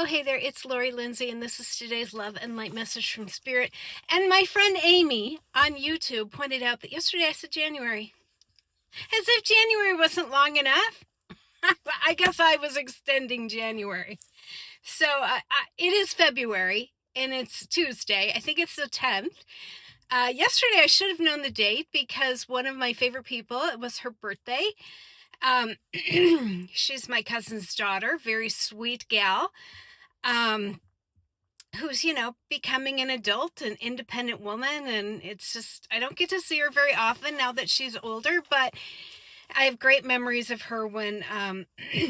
Oh, hey there, it's Laurie, Lynnsee, and this is today's Love and Light message from Spirit. And my friend Amy on YouTube pointed out that yesterday I said January. As if January wasn't long enough. I guess I was extending January. So it is February, and it's Tuesday. I think it's the 10th. Yesterday I should have known the date because one of my favorite people, it was her birthday. She's my cousin's daughter, very sweet gal. Who's, becoming an adult and independent woman. And it's just, I don't get to see her very often now that she's older, but I have great memories of her when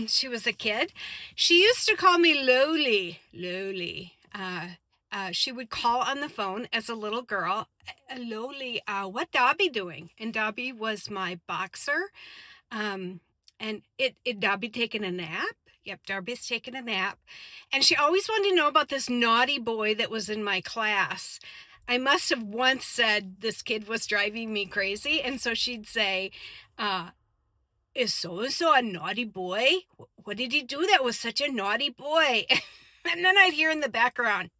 she was a kid. She used to call me Loli. She would call on the phone as a little girl. Loli, what Dobby doing? And Dobby was my boxer. And Dobby taking a nap. Yep, Darby's taking a nap. And she always wanted to know about this naughty boy that was in my class. I must have once said this kid was driving me crazy. And so she'd say, is so-and-so a naughty boy? What did he do that was such a naughty boy? And then I'd hear in the background,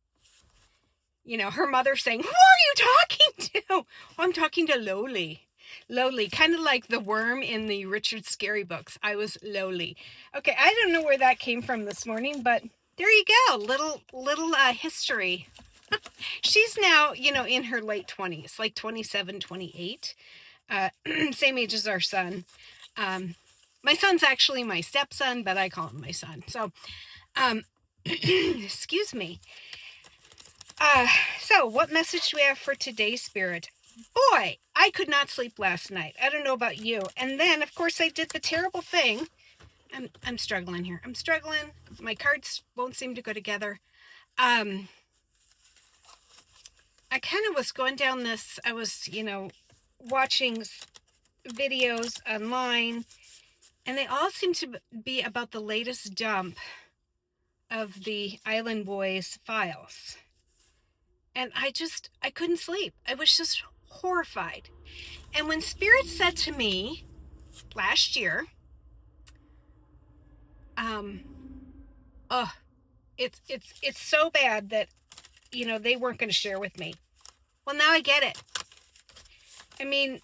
her mother saying, who are you talking to? Oh, I'm talking to Loli, kind of like the worm in the Richard Scarry books. I was Loli. Okay, I don't know where that came from this morning, but there you go. Little history. She's now, in her late 20s, like 27, 28. Same age as our son. My son's actually my stepson, but I call him my son. So, excuse me. So what message do we have for today's Spirit? Boy, I could not sleep last night. I don't know about you. And then, of course, I did the terrible thing. I'm struggling here. I'm struggling. My cards won't seem to go together. I kind of was going down this, I was, watching videos online, and they all seem to be about the latest dump of the Island Boys files. And I couldn't sleep. I was just horrified. And when Spirit said to me last year, it's so bad that, they weren't going to share with me. Well, now I get it. I mean,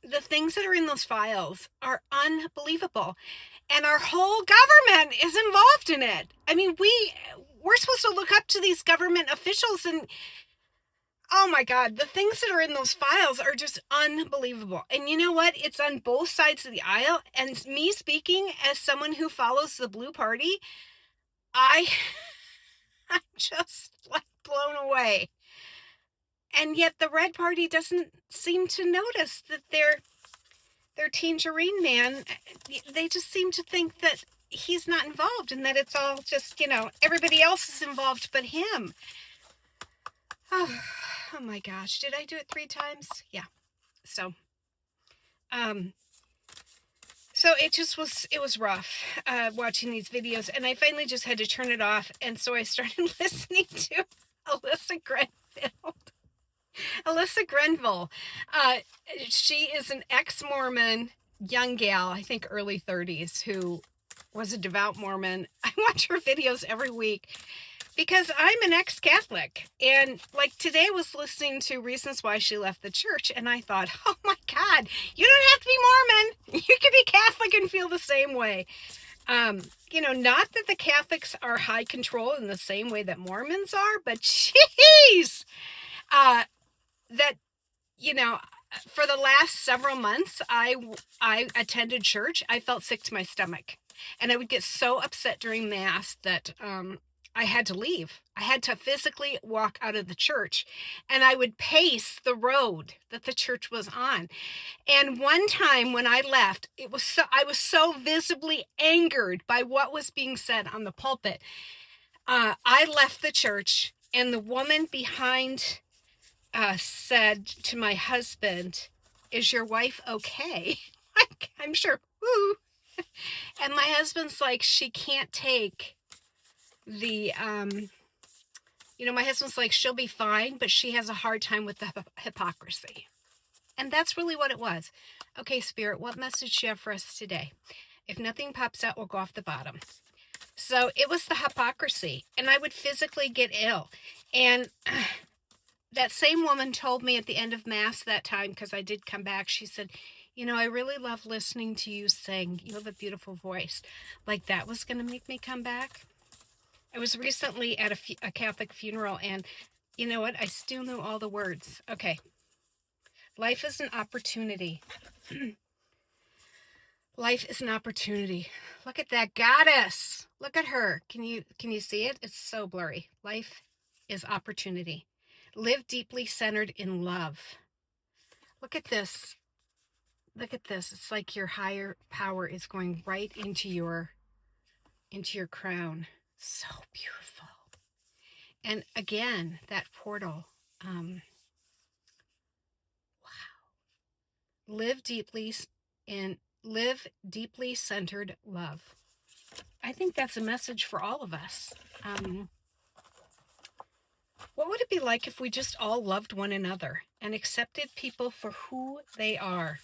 the things that are in those files are unbelievable. And our whole government is involved in it. I mean, we're supposed to look up to these government officials, and oh my God, the things that are in those files are just unbelievable. And you know what? It's on both sides of the aisle. And me speaking as someone who follows the Blue Party, I'm just like blown away. And yet the Red Party doesn't seem to notice that their Tangerine Man, they just seem to think that he's not involved and that it's all just, everybody else is involved but him. Oh my gosh, did I do it 3 times? Yeah. So it was rough watching these videos, and I finally just had to turn it off. And so I started listening to Alyssa Grenville. She is an ex-Mormon young gal, I think early 30s, who was a devout Mormon. I watch her videos every week because I'm an ex-Catholic. And like today I was listening to reasons why she left the church, and I thought, oh my God, you don't have to be Mormon. You can be Catholic and feel the same way. Not that the Catholics are high control in the same way that Mormons are, but geez, that, for the last several months, I attended church. I felt sick to my stomach, and I would get so upset during Mass that I had to leave. I had to physically walk out of the church, and I would pace the road that the church was on. And one time when I left, I was so visibly angered by what was being said on the pulpit. I left the church, and the woman behind said to my husband, is your wife okay? I'm sure. Woo. And my husband's like, she can't take the, my husband's like, she'll be fine, but she has a hard time with the hypocrisy. And that's really what it was. Okay, Spirit, what message do you have for us today? If nothing pops out, we'll go off the bottom. So it was the hypocrisy, and I would physically get ill. And that same woman told me at the end of Mass that time, because I did come back, she said, you know, I really love listening to you sing. You have a beautiful voice. Like that was going to make me come back. I was recently at a Catholic funeral, and you know what? I still know all the words. Okay. Life is an opportunity. Life is an opportunity. Look at that goddess. Look at her. Can you see it? It's so blurry. Life is opportunity. Live deeply centered in love. Look at this. Look at this. It's like your higher power is going right into your crown. So beautiful. And again, that portal. Wow. Live deeply centered love. I think that's a message for all of us. What would it be like if we just all loved one another and accepted people for who they are,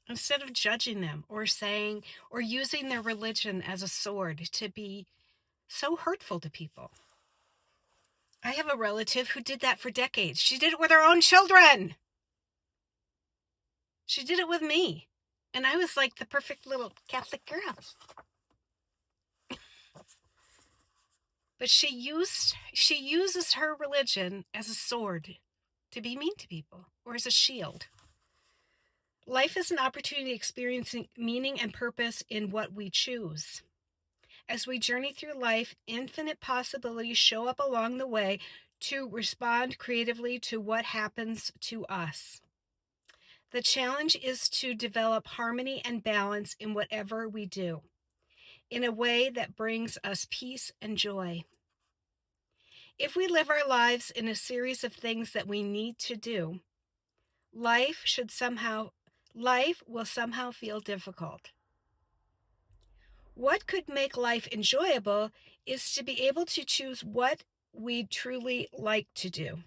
instead of judging them or saying or using their religion as a sword to be so hurtful to people? I have a relative who did that for decades. She did it with her own children. She did it with me. And I was like the perfect little Catholic girl. But she uses her religion as a sword to be mean to people, or as a shield. Life is an opportunity experiencing meaning and purpose in what we choose. As we journey through life, infinite possibilities show up along the way to respond creatively to what happens to us. The challenge is to develop harmony and balance in whatever we do, in a way that brings us peace and joy. If we live our lives in a series of things that we need to do, life will somehow feel difficult. What could make life enjoyable is to be able to choose what we truly like to do.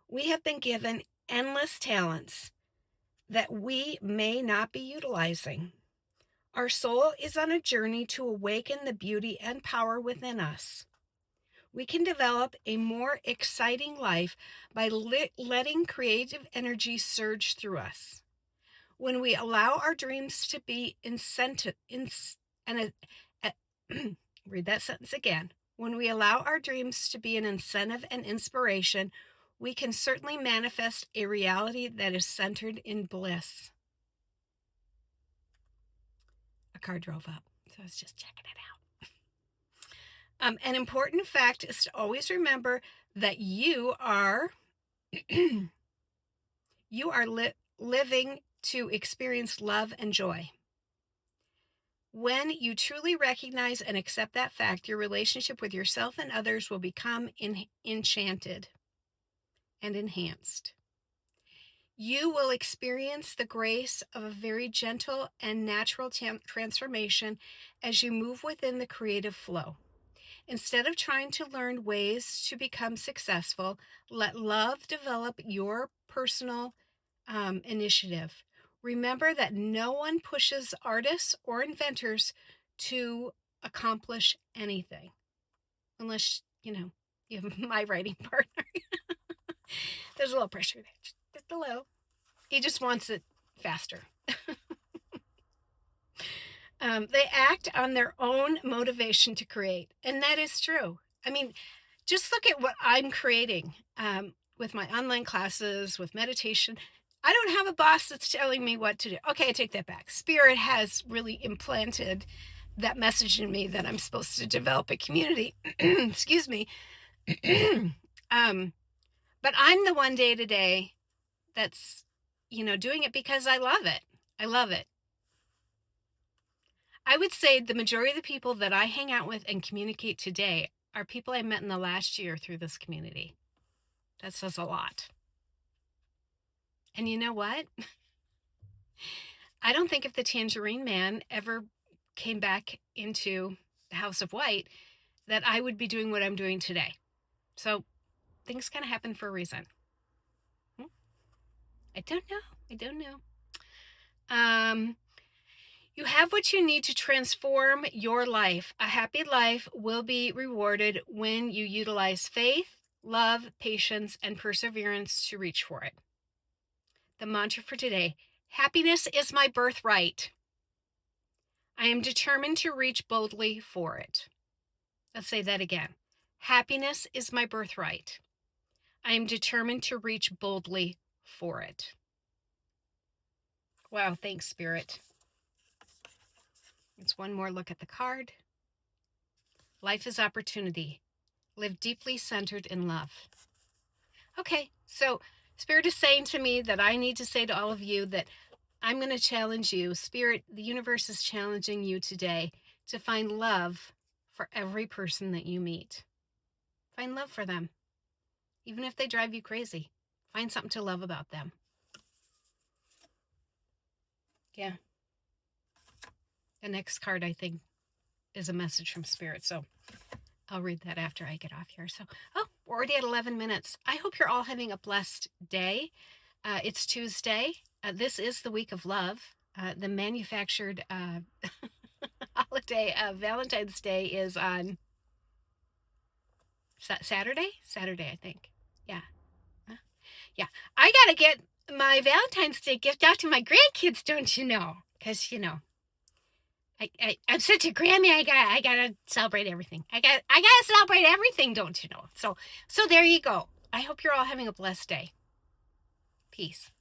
We have been given endless talents that we may not be utilizing. Our soul is on a journey to awaken the beauty and power within us. We can develop a more exciting life by letting creative energy surge through us. When we allow our dreams to be read that sentence again. When we allow our dreams to be an incentive and inspiration, we can certainly manifest a reality that is centered in bliss. A car drove up, so I was just checking it out. An important fact is to always remember that you are living to experience love and joy. When you truly recognize and accept that fact, your relationship with yourself and others will become enchanted and enhanced. You will experience the grace of a very gentle and natural transformation as you move within the creative flow. Instead of trying to learn ways to become successful, let love develop your personal initiative. Remember that no one pushes artists or inventors to accomplish anything. Unless, you have my writing partner. There's a little pressure there. Just a little. He just wants it faster. They act on their own motivation to create. And that is true. I mean, just look at what I'm creating with my online classes, with meditation. I don't have a boss that's telling me what to do. Okay, I take that back. Spirit has really implanted that message in me that I'm supposed to develop a community. Excuse me. But I'm the one day to day that's, doing it because I love it. I love it. I would say the majority of the people that I hang out with and communicate today are people I met in the last year through this community. That says a lot. And you know what? I don't think if the Tangerine Man ever came back into the House of White that I would be doing what I'm doing today. So things kind of happen for a reason. I don't know. You have what you need to transform your life. A happy life will be rewarded when you utilize faith, love, patience, and perseverance to reach for it. The mantra for today: happiness is my birthright. I am determined to reach boldly for it. Let's say that again. Happiness is my birthright. I am determined to reach boldly for it. Wow, thanks, Spirit. It's one more look at the card. Life is opportunity. Live deeply centered in love. Okay, so Spirit is saying to me that I need to say to all of you that I'm going to challenge you. Spirit, the universe is challenging you today to find love for every person that you meet. Find love for them. Even if they drive you crazy, find something to love about them. Yeah. The next card, I think, is a message from Spirit. So I'll read that after I get off here. So, we're already at 11 minutes. I hope you're all having a blessed day. It's Tuesday. This is the week of love. The manufactured holiday of Valentine's Day is on Saturday? Saturday, I think. Yeah. Yeah. I got to get my Valentine's Day gift out to my grandkids, don't you know? Because, I'm such a Grammy. I gotta celebrate everything. I gotta celebrate everything, don't you know? So there you go. I hope you're all having a blessed day. Peace.